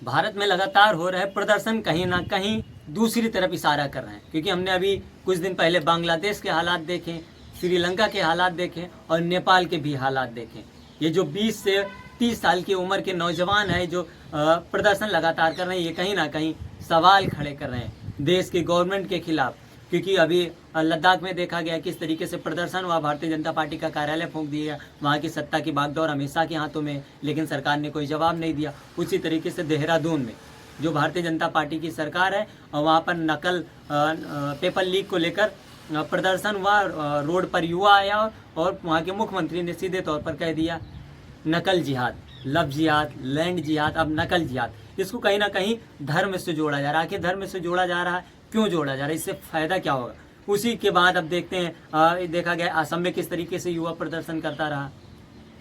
भारत में लगातार हो रहे प्रदर्शन कहीं ना कहीं दूसरी तरफ इशारा कर रहे हैं, क्योंकि हमने अभी कुछ दिन पहले बांग्लादेश के हालात देखे, श्रीलंका के हालात देखे और नेपाल के भी हालात देखे। ये जो 20 से 30 साल की उम्र के नौजवान है जो प्रदर्शन लगातार कर रहे हैं, ये कहीं ना कहीं सवाल खड़े कर रहे हैं देश की गवर्नमेंट के खिलाफ। क्योंकि अभी लद्दाख में देखा गया किस तरीके से प्रदर्शन हुआ, भारतीय जनता पार्टी का कार्यालय फूंक दिया, वहाँ की सत्ता की बागडोर अमित के हाथों में, लेकिन सरकार ने कोई जवाब नहीं दिया। उसी तरीके से देहरादून में जो भारतीय जनता पार्टी की सरकार है, वहाँ पर नकल पेपर लीक को लेकर प्रदर्शन हुआ, रोड पर युवा आया और वहाँ के मुख्यमंत्री ने सीधे तौर पर कह दिया नकल जिहाद, लव जिहाद, लैंड जिहाद, अब नकल जिहाद। इसको कहीं ना कहीं धर्म से जोड़ा जा रहा है। आखिर धर्म से जोड़ा जा रहा है, क्यों जोड़ा जा रहा है, इससे फायदा क्या होगा? उसी के बाद अब देखते हैं देखा गया असम में किस तरीके से युवा प्रदर्शन करता रहा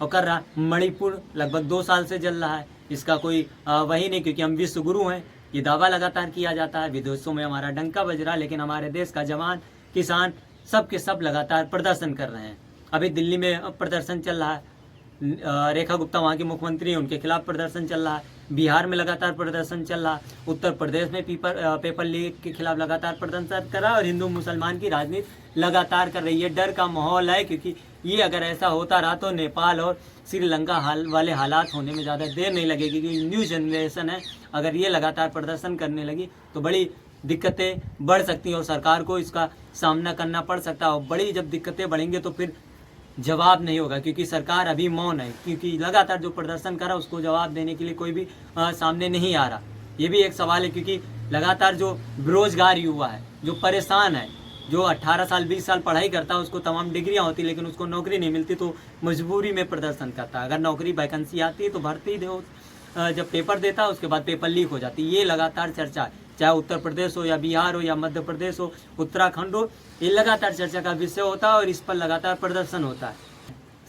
और कर रहा। मणिपुर लगभग 2 साल से जल रहा है, इसका कोई वही नहीं, क्योंकि हम विश्व गुरु हैं, ये दावा लगातार किया जाता है। विदेशों में हमारा डंका बज रहा है, लेकिन हमारे देश का जवान, किसान, सब के सब लगातार प्रदर्शन कर रहे हैं। अभी दिल्ली में प्रदर्शन चल रहा है, रेखा गुप्ता वहाँ की मुख्यमंत्री, उनके खिलाफ प्रदर्शन चल रहा है। बिहार में लगातार प्रदर्शन चल रहा है, उत्तर प्रदेश में पेपर लीक के खिलाफ लगातार प्रदर्शन कर रहा है और हिंदू मुसलमान की राजनीति लगातार कर रही है। डर का माहौल है, क्योंकि ये अगर ऐसा होता रहा तो नेपाल और श्रीलंका वाले हालात होने में ज़्यादा देर नहीं लगेगी, क्योंकि न्यू जनरेशन है। अगर ये लगातार प्रदर्शन करने लगी तो बड़ी दिक्कतें बढ़ सकती हैं और सरकार को इसका सामना करना पड़ सकता है। और बड़ी जब दिक्कतें बढ़ेंगे तो फिर जवाब नहीं होगा, क्योंकि सरकार अभी मौन है, क्योंकि लगातार जो प्रदर्शन कर रहा है उसको जवाब देने के लिए कोई भी सामने नहीं आ रहा। ये भी एक सवाल है, क्योंकि लगातार जो बेरोजगार युवा है, जो परेशान है, जो 18 साल 20 साल पढ़ाई करता है, उसको तमाम डिग्रियां होती लेकिन उसको नौकरी नहीं मिलती, तो मजबूरी में प्रदर्शन करता है। अगर नौकरी वैकेंसी आती है तो भर्ती दो, जब पेपर देता है उसके बाद पेपर लीक हो जाती है। ये लगातार चर्चा है, चाहे उत्तर प्रदेश हो या बिहार हो या मध्य प्रदेश हो, उत्तराखंड हो, ये लगातार चर्चा का विषय होता है और इस पर लगातार प्रदर्शन होता है।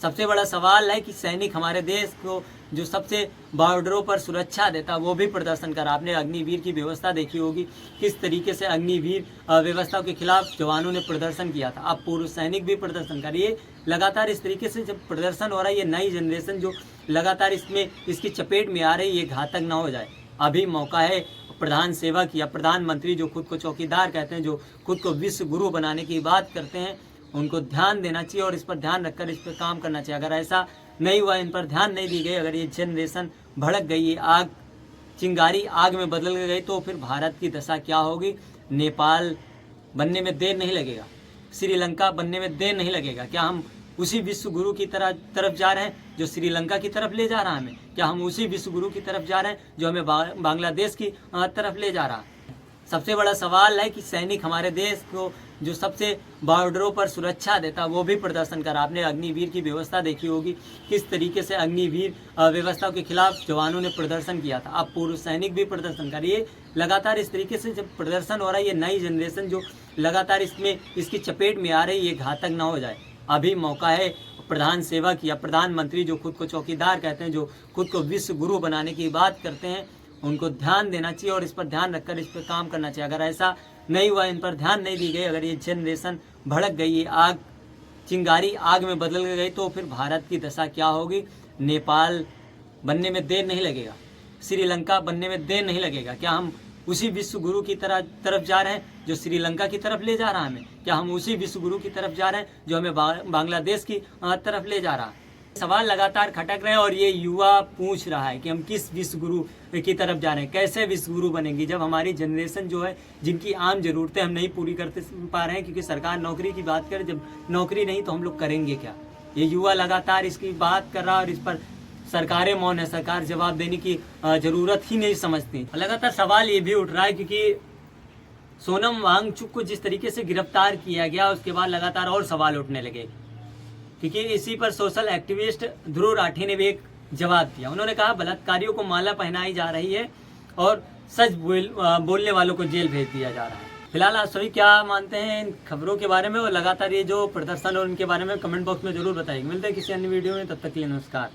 सबसे बड़ा सवाल है कि सैनिक हमारे देश को जो सबसे बॉर्डरों पर सुरक्षा देता है वो भी प्रदर्शन कर। आपने अग्निवीर की व्यवस्था देखी होगी, किस तरीके से अग्निवीर व्यवस्था के खिलाफ जवानों ने प्रदर्शन किया था। अब पूर्व सैनिक भी प्रदर्शन कर। ये लगातार इस तरीके से जब प्रदर्शन हो रहा है, ये नई जनरेशन जो लगातार इसकी चपेट में आ रही है, ये घातक ना हो जाए। अभी मौका है प्रधान सेवक या प्रधानमंत्री जो खुद को चौकीदार कहते हैं, जो खुद को विश्व गुरु बनाने की बात करते हैं, उनको ध्यान देना चाहिए और इस पर ध्यान रखकर इस पर काम करना चाहिए। अगर ऐसा नहीं हुआ, इन पर ध्यान नहीं दी गई, अगर ये जनरेशन भड़क गई, ये आग चिंगारी आग में बदल गई, तो फिर भारत की दशा क्या होगी? नेपाल बनने में देर नहीं लगेगा, श्रीलंका बनने में देर नहीं लगेगा। क्या हम उसी विश्व गुरु की तरफ जा रहे हैं जो श्रीलंका की तरफ ले जा रहा है हमें? क्या हम उसी विश्व गुरु की तरफ जा रहे हैं जो हमें बांग्लादेश की तरफ ले जा रहा है? सबसे बड़ा सवाल है कि सैनिक हमारे देश को जो सबसे बॉर्डरों पर सुरक्षा देता है वो भी प्रदर्शन कर। आपने अग्निवीर की व्यवस्था देखी होगी, किस तरीके से अग्निवीर व्यवस्था के खिलाफ जवानों ने प्रदर्शन किया था। अब पूर्व सैनिक भी प्रदर्शन कर। ये लगातार इस तरीके से जब प्रदर्शन हो रहा है, ये नई जनरेशन जो लगातार इसकी चपेट में आ रही है, ये घातक ना हो जाए। अभी मौका है प्रधान सेवक या प्रधानमंत्री जो खुद को चौकीदार कहते हैं, जो खुद को विश्व गुरु बनाने की बात करते हैं, उनको ध्यान देना चाहिए और इस पर ध्यान रखकर इस पर काम करना चाहिए। अगर ऐसा नहीं हुआ, इन पर ध्यान नहीं दी गई, अगर ये जनरेशन भड़क गई, ये आग चिंगारी आग में बदल गई, तो फिर भारत की दशा क्या होगी? नेपाल बनने में देर नहीं लगेगा, श्रीलंका बनने में देर नहीं लगेगा। क्या हम उसी विश्व गुरु की तरफ जा रहे हैं जो श्रीलंका की तरफ ले जा रहा है हमें? क्या हम उसी विश्व गुरु की तरफ जा रहे हैं जो हमें बांग्लादेश की तरफ ले जा रहा है? सवाल लगातार खटक रहे हैं और ये युवा पूछ रहा है कि हम किस विश्व गुरु की तरफ जा रहे हैं, कैसे विश्व गुरु बनेंगी, जब हमारी जनरेशन जो है, जिनकी आम जरूरतें हम नहीं पूरी करते पा रहे हैं, क्योंकि सरकार नौकरी की बात करे, जब नौकरी नहीं तो हम लोग करेंगे क्या? ये युवा लगातार इसकी बात कर रहा है और इस पर सरकारें मौन है, सरकार जवाब देने की जरूरत ही नहीं समझती। लगातार सवाल ये भी उठ रहा है, क्योंकि सोनम वांगचुक को जिस तरीके से गिरफ्तार किया गया, उसके बाद लगातार और सवाल उठने लगे, क्योंकि इसी पर सोशल एक्टिविस्ट ध्रुव राठी ने भी एक जवाब दिया। उन्होंने कहा बलात्कारियों को माला पहनाई जा रही है और सच बोलने वालों को जेल भेज दिया जा रहा है। फिलहाल आप सभी क्या मानते हैं इन खबरों के बारे में और लगातार ये जो प्रदर्शन और उनके बारे में कमेंट बॉक्स में जरूर बताइए। मिलते हैं किसी अन्य वीडियो में, तब तक के लिए नमस्कार।